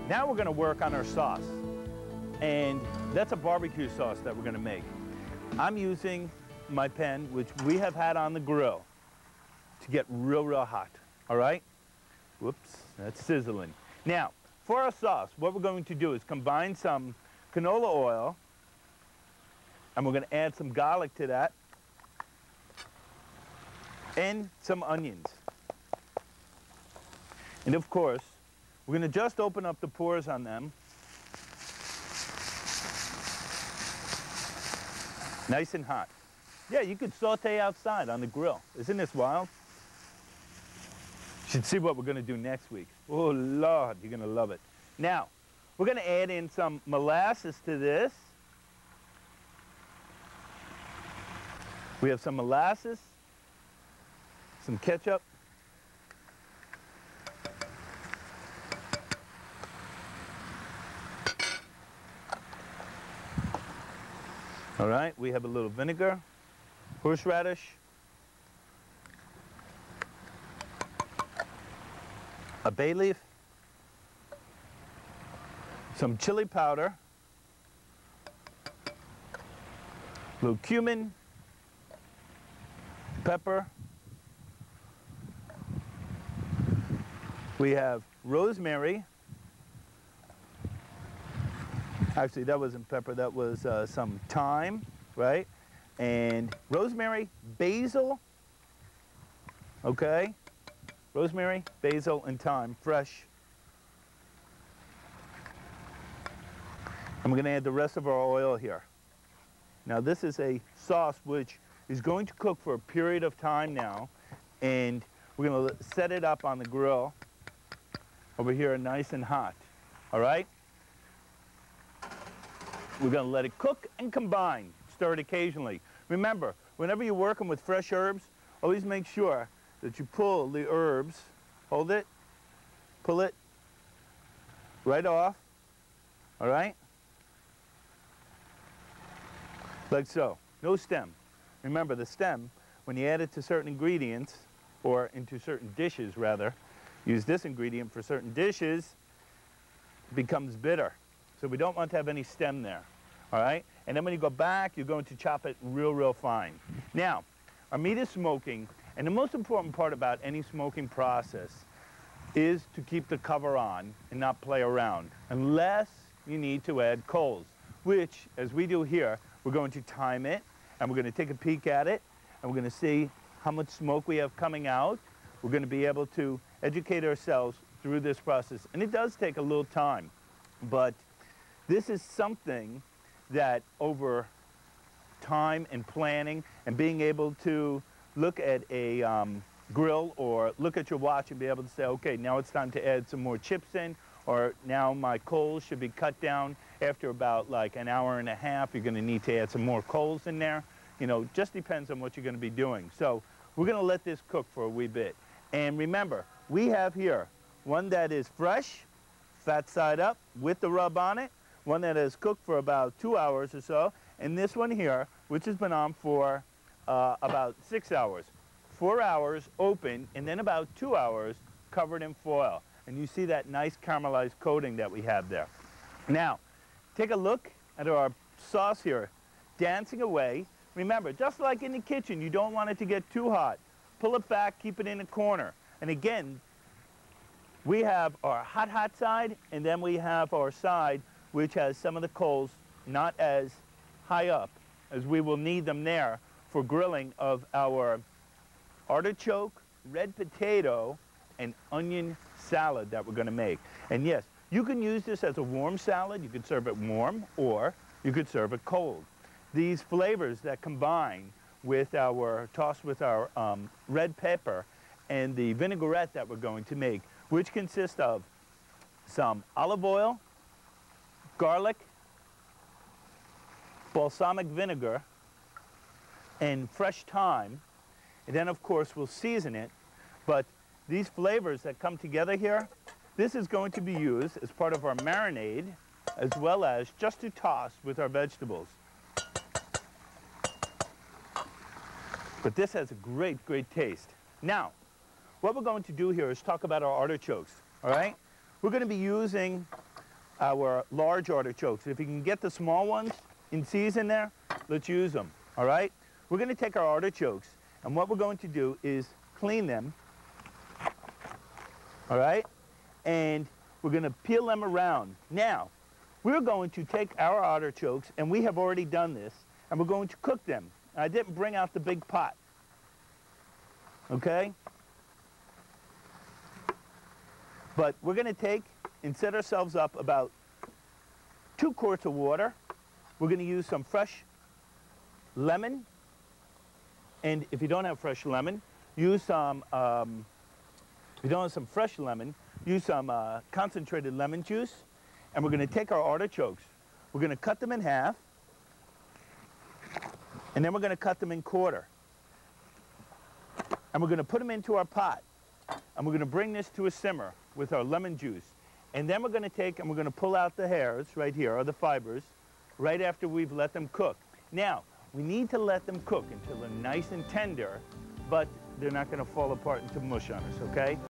Now we're going to work on our sauce. And that's a barbecue sauce that we're going to make. I'm using my pan, which we have had on the grill, to get real, real hot. All right? Whoops, that's sizzling. Now, for our sauce, what we're going to do is combine some canola oil, and we're going to add some garlic to that, and some onions. And of course, we're going to just open up the pores on them. Nice and hot. Yeah, you could saute outside on the grill. Isn't this wild? You should see what we're going to do next week. Oh, Lord, you're going to love it. Now, we're going to add in some molasses to this. We have some molasses, some ketchup, all right, we have a little vinegar, horseradish, a bay leaf, some chili powder, a little cumin, pepper. We have rosemary. Actually, that wasn't pepper, that was some thyme, right? And rosemary, basil, okay? Rosemary, basil, and thyme, fresh. And we're going to add the rest of our oil here. Now, this is a sauce which is going to cook for a period of time now, and we're going to set it up on the grill over here nice and hot, all right? We're going to let it cook and combine, stir it occasionally. Remember, whenever you're working with fresh herbs, always make sure that you pull the herbs, hold it, pull it right off, all right? Like so, no stem. Remember, the stem, when you add it to certain ingredients, or into certain dishes rather, use this ingredient for certain dishes, it becomes bitter. So we don't want to have any stem there, all right? And then when you go back, you're going to chop it real, real fine. Now, our meat is smoking, and the most important part about any smoking process is to keep the cover on and not play around, unless you need to add coals, which, as we do here, we're going to time it, and we're going to take a peek at it, and we're going to see how much smoke we have coming out. We're going to be able to educate ourselves through this process. And it does take a little time, but this is something that over time and planning and being able to look at a grill or look at your watch and be able to say, okay, now it's time to add some more chips in, or now my coals should be cut down after about like an hour and a half. You're going to need to add some more coals in there. You know, just depends on what you're going to be doing. So we're going to let this cook for a wee bit. And remember, we have here one that is fresh, fat side up, with the rub on it, one that is cooked for about 2 hours or so, and this one here, which has been on for about 6 hours. 4 hours open, and then about 2 hours covered in foil. And you see that nice caramelized coating that we have there. Now, take a look at our sauce here, dancing away. Remember, just like in the kitchen, you don't want it to get too hot. Pull it back, keep it in a corner. And again, we have our hot, hot side, and then we have our side which has some of the coals not as high up as we will need them there for grilling of our artichoke, red potato, and onion salad that we're going to make. And yes, you can use this as a warm salad. You could serve it warm, or you could serve it cold. These flavors that combine with our, tossed with our red pepper and the vinaigrette that we're going to make, which consists of some olive oil, garlic, balsamic vinegar, and fresh thyme. And then, of course, we'll season it. But these flavors that come together here, this is going to be used as part of our marinade, as well as just to toss with our vegetables. But this has a great, great taste. Now, what we're going to do here is talk about our artichokes, all right? We're going to be using our large artichokes. If you can get the small ones in season there, let's use them, all right? We're going to take our artichokes, and what we're going to do is clean them, all right? And we're going to peel them around. Now, we're going to take our artichokes, and we have already done this, and we're going to cook them. I didn't bring out the big pot, okay? But we're going to take and set ourselves up about 2 quarts of water. We're going to use some fresh lemon. And if you don't have fresh lemon, use some, if you don't have some fresh lemon, use some concentrated lemon juice. And we're going to take our artichokes. We're going to cut them in half. And then we're going to cut them in quarter. And we're going to put them into our pot. And we're going to bring this to a simmer with our lemon juice. And then we're going to take and we're going to pull out the hairs right here, or the fibers, right after we've let them cook. Now, we need to let them cook until they're nice and tender, but they're not going to fall apart into mush on us, okay?